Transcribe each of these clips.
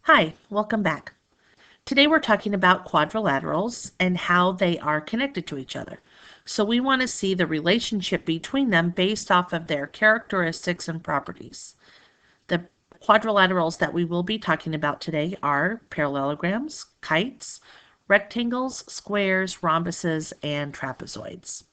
Hi, welcome back. Today we're talking about quadrilaterals and how they are connected to each other. So we want to see the relationship between them based off of their characteristics and properties. The quadrilaterals that we will be talking about today are parallelograms, kites, rectangles, squares, rhombuses, and trapezoids.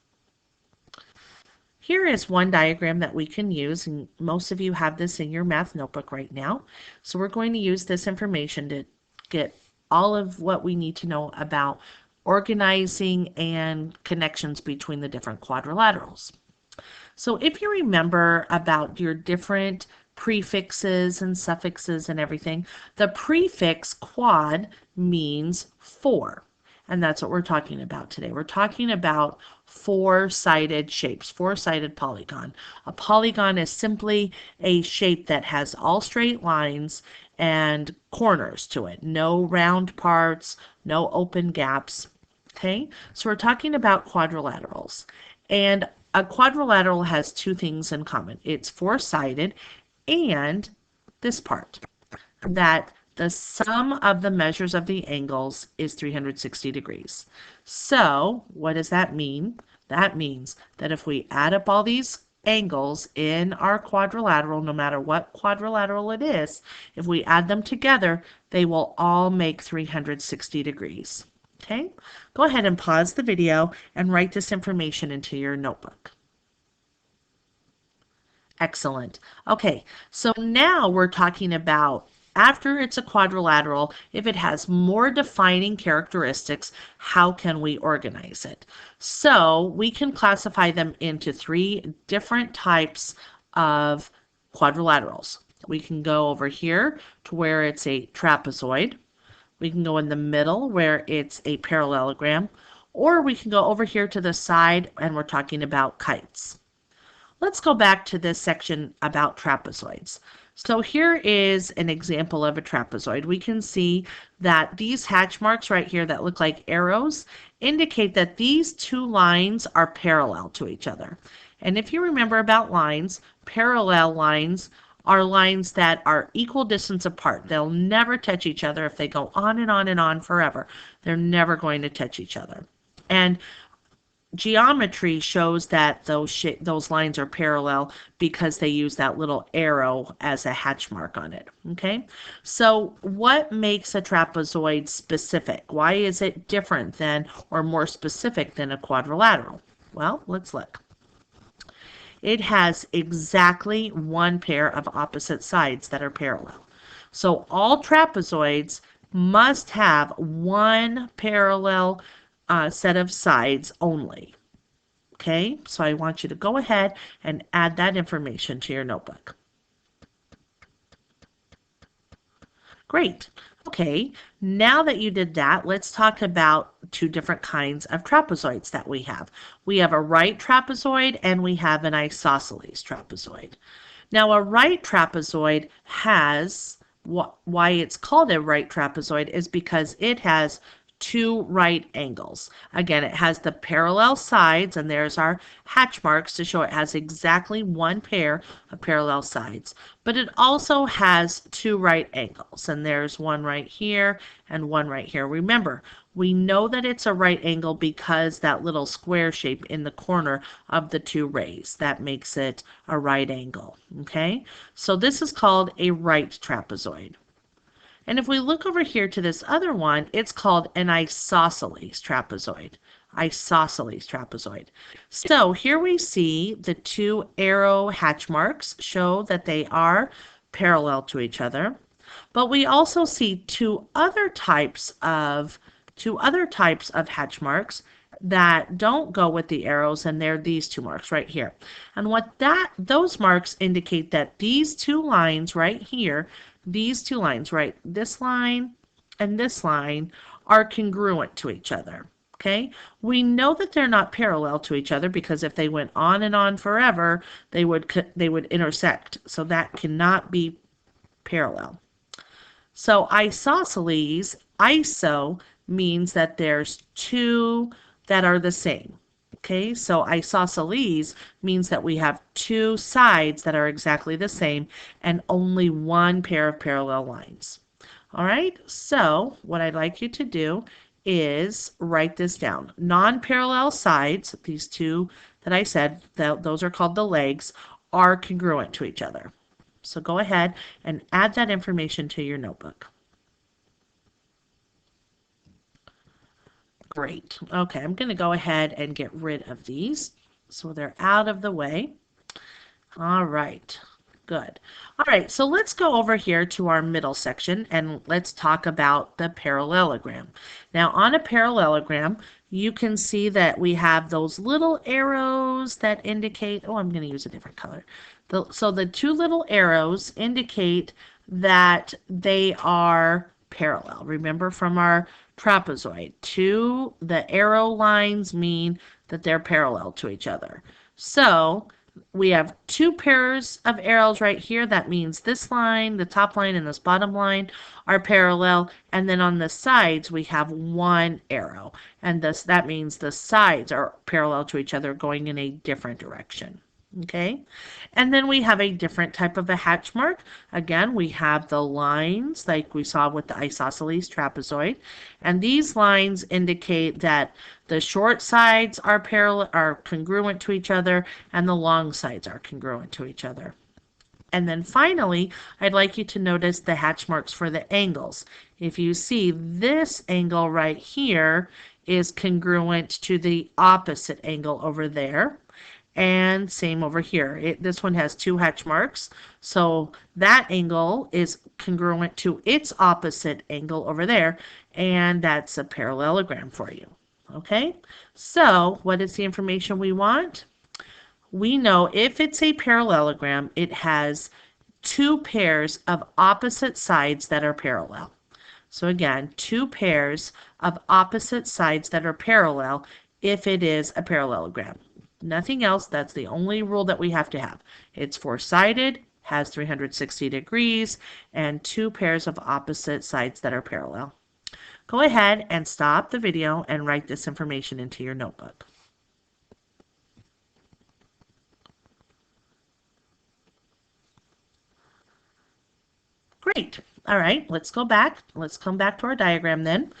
Here is one diagram that we can use, and most of you have this in your math notebook right now. So we're going to use this information to get all of what we need to know about organizing and connections between the different quadrilaterals. So if you remember about your different prefixes and suffixes and everything, the prefix quad means four. And that's what we're talking about today. We're talking about four-sided shapes, four-sided polygon. A polygon is simply a shape that has all straight lines and corners to it. No round parts, no open gaps. Okay, so we're talking about quadrilaterals. And a quadrilateral has two things in common. It's four-sided and this part, that the sum of the measures of the angles is 360 degrees. So what does that mean? That means that if we add up all these angles in our quadrilateral, no matter what quadrilateral it is, if we add them together, they will all make 360 degrees. Okay, go ahead and pause the video and write this information into your notebook. Excellent. Okay, so now we're talking about after it's a quadrilateral, if it has more defining characteristics, how can we organize it? So we can classify them into three different types of quadrilaterals. We can go over here to where it's a trapezoid. We can go in the middle where it's a parallelogram, or we can go over here to the side and we're talking about kites. Let's go back to this section about trapezoids. So here is an example of a trapezoid. We can see that these hatch marks right here that look like arrows indicate that these two lines are parallel to each other. And if you remember about lines, parallel lines are lines that are equal distance apart. They'll never touch each other if they go on and on and on forever. They're never going to touch each other. And geometry shows that those lines are parallel because they use that little arrow as a hatch mark on it. Okay, so what makes a trapezoid specific? Why is it different than or more specific than a quadrilateral? Well, let's look. It has exactly one pair of opposite sides that are parallel. So all trapezoids must have one parallel set of sides only. Okay, so I want you to go ahead and add that information to your notebook. Great. Okay, now that you did that, let's talk about two different kinds of trapezoids that we have. We have a right trapezoid and we have an isosceles trapezoid. Now, a right trapezoid has, why it's called a right trapezoid is because it has two right angles. Again, it has the parallel sides, and there's our hatch marks to show it has exactly one pair of parallel sides. But it also has two right angles, and there's one right here and one right here. Remember, we know that it's a right angle because that little square shape in the corner of the two rays, that makes it a right angle. Okay, so this is called a right trapezoid. And if we look over here to this other one, it's called an isosceles trapezoid. Isosceles trapezoid. So here we see the two arrow hatch marks show that they are parallel to each other. But we also see two other types of hatch marks that don't go with the arrows, and they're these two marks right here. And what those marks indicate that these two lines right here, these two lines, right, this line and this line, are congruent to each other. Okay, we know that they're not parallel to each other because if they went on and on forever, they would intersect. So that cannot be parallel. So isosceles, iso means that there's two that are the same. Okay, so isosceles means that we have two sides that are exactly the same and only one pair of parallel lines. All right, so what I'd like you to do is write this down. Non-parallel sides, these two that I said, those are called the legs, are congruent to each other. So go ahead and add that information to your notebook. Great. Okay, I'm going to go ahead and get rid of these so they're out of the way. All right, good. All right, so let's go over here to our middle section and let's talk about the parallelogram. Now, on a parallelogram, you can see that we have those little arrows that indicate, oh, I'm going to use a different color. So the two little arrows indicate that they are parallel. Remember from our trapezoid, the arrow lines mean that they're parallel to each other. So we have two pairs of arrows right here. That means this line, the top line, and this bottom line are parallel. And then on the sides, we have one arrow. And that means the sides are parallel to each other going in a different direction. Okay, and then we have a different type of a hatch mark. Again, we have the lines like we saw with the isosceles trapezoid, and these lines indicate that the short sides are congruent to each other, and the long sides are congruent to each other. And then finally, I'd like you to notice the hatch marks for the angles. If you see this angle right here is congruent to the opposite angle over there. And same over here. This one has two hatch marks. So that angle is congruent to its opposite angle over there. And that's a parallelogram for you. Okay, so what is the information we want? We know if it's a parallelogram, it has two pairs of opposite sides that are parallel. So again, two pairs of opposite sides that are parallel if it is a parallelogram. Nothing else. That's the only rule that we have to have. It's four-sided, has 360 degrees, and two pairs of opposite sides that are parallel. Go ahead and stop the video and write this information into your notebook. Great. All right, let's go back. Let's come back to our diagram then.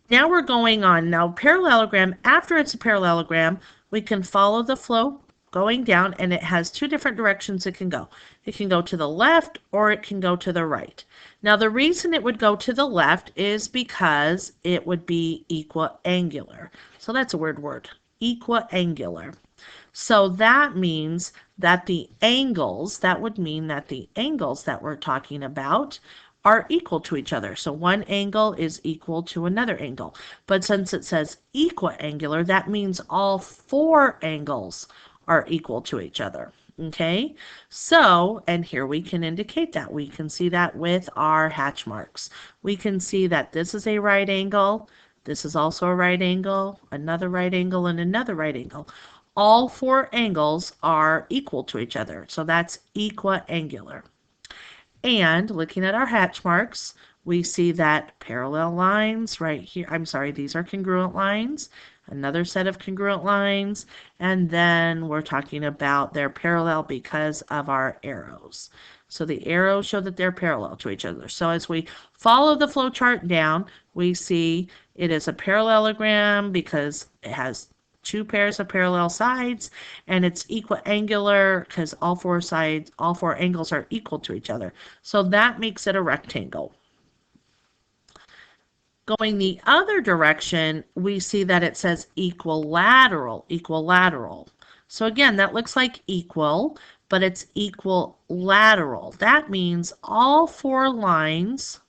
Now we're going on. Now, parallelogram, after it's a parallelogram, we can follow the flow going down, and it has two different directions it can go. It can go to the left or it can go to the right. Now, the reason it would go to the left is because it would be equiangular. So that's a weird word, equiangular. So that means that that would mean that the angles that we're talking about are equal to each other. So one angle is equal to another angle. But since it says equiangular, that means all four angles are equal to each other. Okay, so, and here we can indicate that. We can see that with our hatch marks. We can see that this is a right angle, this is also a right angle, another right angle, and another right angle. All four angles are equal to each other, so that's equiangular. And looking at our hatch marks, we see that parallel lines right here. I'm sorry, these are congruent lines. Another set of congruent lines. And then we're talking about they're parallel because of our arrows. So the arrows show that they're parallel to each other. So as we follow the flow chart down, we see it is a parallelogram because it has two pairs of parallel sides, and it's equiangular because all four angles are equal to each other. So that makes it a rectangle. Going the other direction, we see that it says equilateral, equilateral. So again, that looks like equal, but it's equilateral. That means all four lines,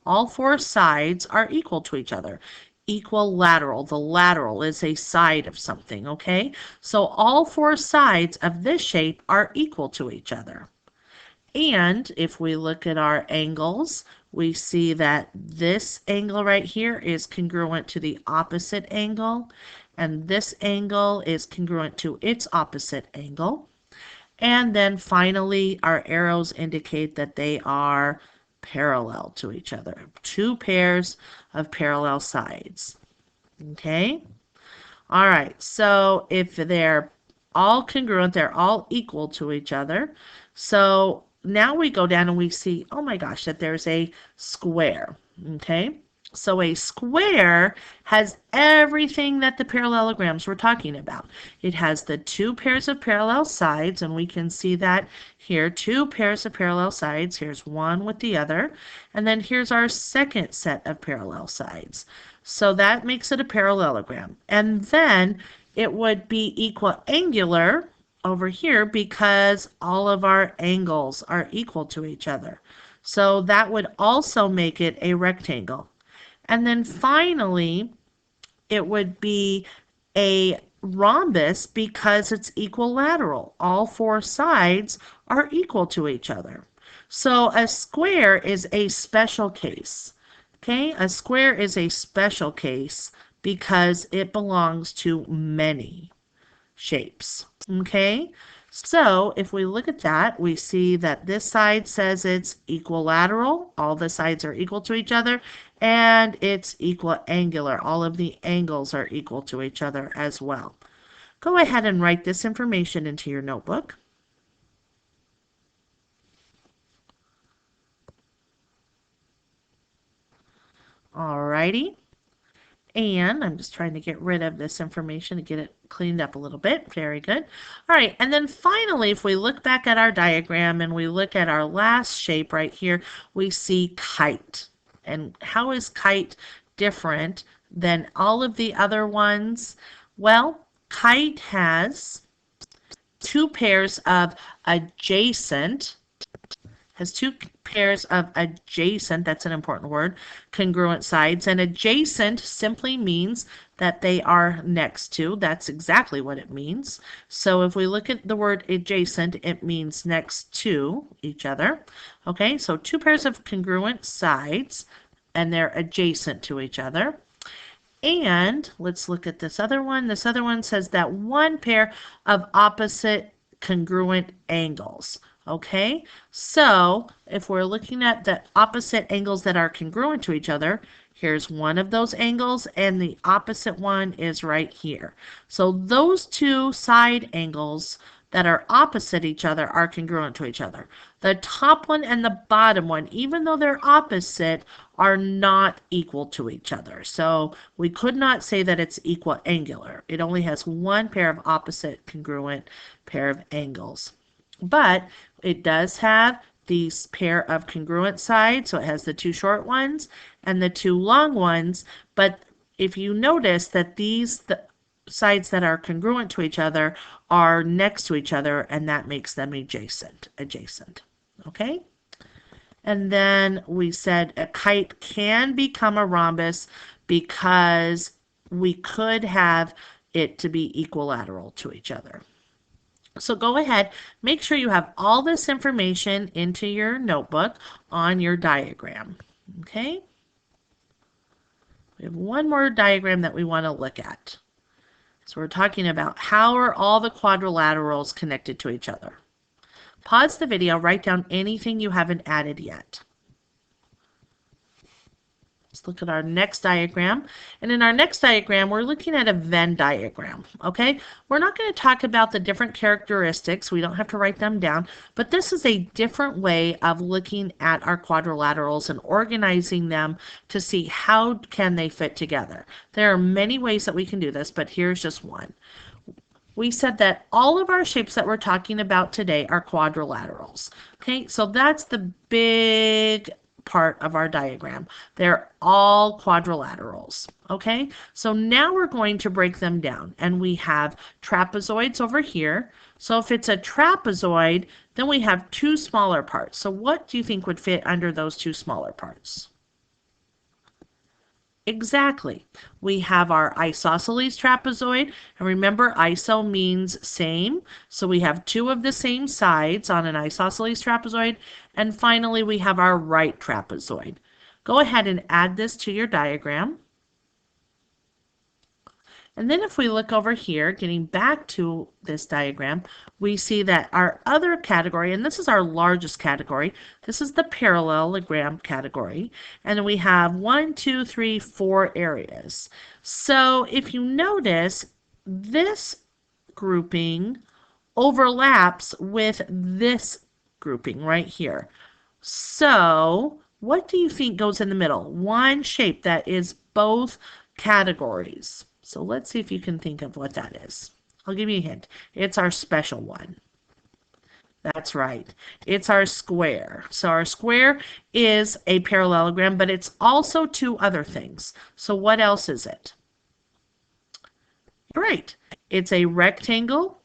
all four sides are equal to each other. Equilateral. The lateral is a side of something, okay? So all four sides of this shape are equal to each other. And if we look at our angles, we see that this angle right here is congruent to the opposite angle, and this angle is congruent to its opposite angle. And then finally, our arrows indicate that they are parallel to each other. Two pairs of parallel sides. Okay? All right, so if they're all congruent, they're all equal to each other. So now we go down and we see, oh my gosh, that there's a square. Okay. So a square has everything that the parallelograms were talking about. It has the two pairs of parallel sides, and we can see that here, two pairs of parallel sides. Here's one with the other, and then here's our second set of parallel sides. So that makes it a parallelogram. And then it would be equiangular over here because all of our angles are equal to each other. So that would also make it a rectangle. And then finally, it would be a rhombus because it's equilateral. All four sides are equal to each other. So a square is a special case. Okay, a square is a special case because it belongs to many shapes. Okay, so if we look at that, we see that this side says it's equilateral. All the sides are equal to each other, and it's equiangular. All of the angles are equal to each other as well. Go ahead and write this information into your notebook. Alrighty. And I'm just trying to get rid of this information to get it cleaned up a little bit. Very good. All right, and then finally, if we look back at our diagram and we look at our last shape right here, we see kite. And how is kite different than all of the other ones? Well, kite has two pairs of adjacent has two pairs of adjacent, that's an important word, congruent sides. And adjacent simply means that they are next to. That's exactly what it means. So if we look at the word adjacent, it means next to each other. Okay, so two pairs of congruent sides, and they're adjacent to each other. And let's look at this other one. This other one says that one pair of opposite congruent angles. Okay, so if we're looking at the opposite angles that are congruent to each other, here's one of those angles and the opposite one is right here. So those two side angles that are opposite each other are congruent to each other. The top one and the bottom one, even though they're opposite, are not equal to each other. So we could not say that it's equiangular. It only has one pair of opposite congruent pair of angles. But it does have these pair of congruent sides, so it has the two short ones and the two long ones. But if you notice that the sides that are congruent to each other are next to each other, and that makes them adjacent. Okay? And then we said a kite can become a rhombus because we could have it to be equilateral to each other. So go ahead, make sure you have all this information into your notebook on your diagram. Okay? We have one more diagram that we want to look at. So we're talking about how are all the quadrilaterals connected to each other. Pause the video, write down anything you haven't added yet. Let's look at our next diagram. And in our next diagram, we're looking at a Venn diagram, okay? We're not going to talk about the different characteristics. We don't have to write them down, but this is a different way of looking at our quadrilaterals and organizing them to see how can they fit together. There are many ways that we can do this, but here's just one. We said that all of our shapes that we're talking about today are quadrilaterals, okay? So that's the big part of our diagram. They're all quadrilaterals. Okay, so now we're going to break them down, and we have trapezoids over here. So if it's a trapezoid, then we have two smaller parts. So what do you think would fit under those two smaller parts? Exactly. We have our isosceles trapezoid, and remember iso means same, so we have two of the same sides on an isosceles trapezoid, and finally we have our right trapezoid. Go ahead and add this to your diagram. And then if we look over here, getting back to this diagram, we see that our other category, and this is our largest category, this is the parallelogram category, and we have 1, 2, 3, 4 areas. So if you notice, this grouping overlaps with this grouping right here. So, what do you think goes in the middle? One shape that is both categories. So let's see if you can think of what that is. I'll give you a hint. It's our special one. That's right. It's our square. So our square is a parallelogram, but it's also two other things. So what else is it? Right. It's a rectangle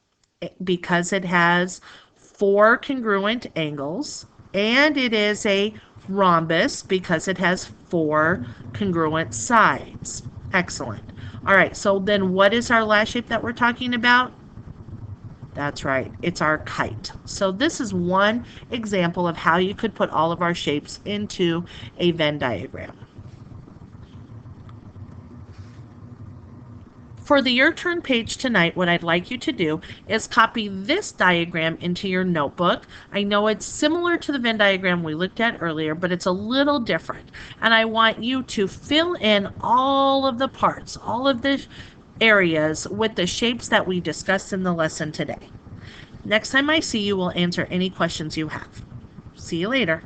because it has four congruent angles, and it is a rhombus because it has four congruent sides. Excellent. All right, so then what is our last shape that we're talking about? That's right, it's our kite. So this is one example of how you could put all of our shapes into a Venn diagram. For the Your Turn page tonight, what I'd like you to do is copy this diagram into your notebook. I know it's similar to the Venn diagram we looked at earlier, but it's a little different. And I want you to fill in all of the parts, all of the areas with the shapes that we discussed in the lesson today. Next time I see you, we'll answer any questions you have. See you later.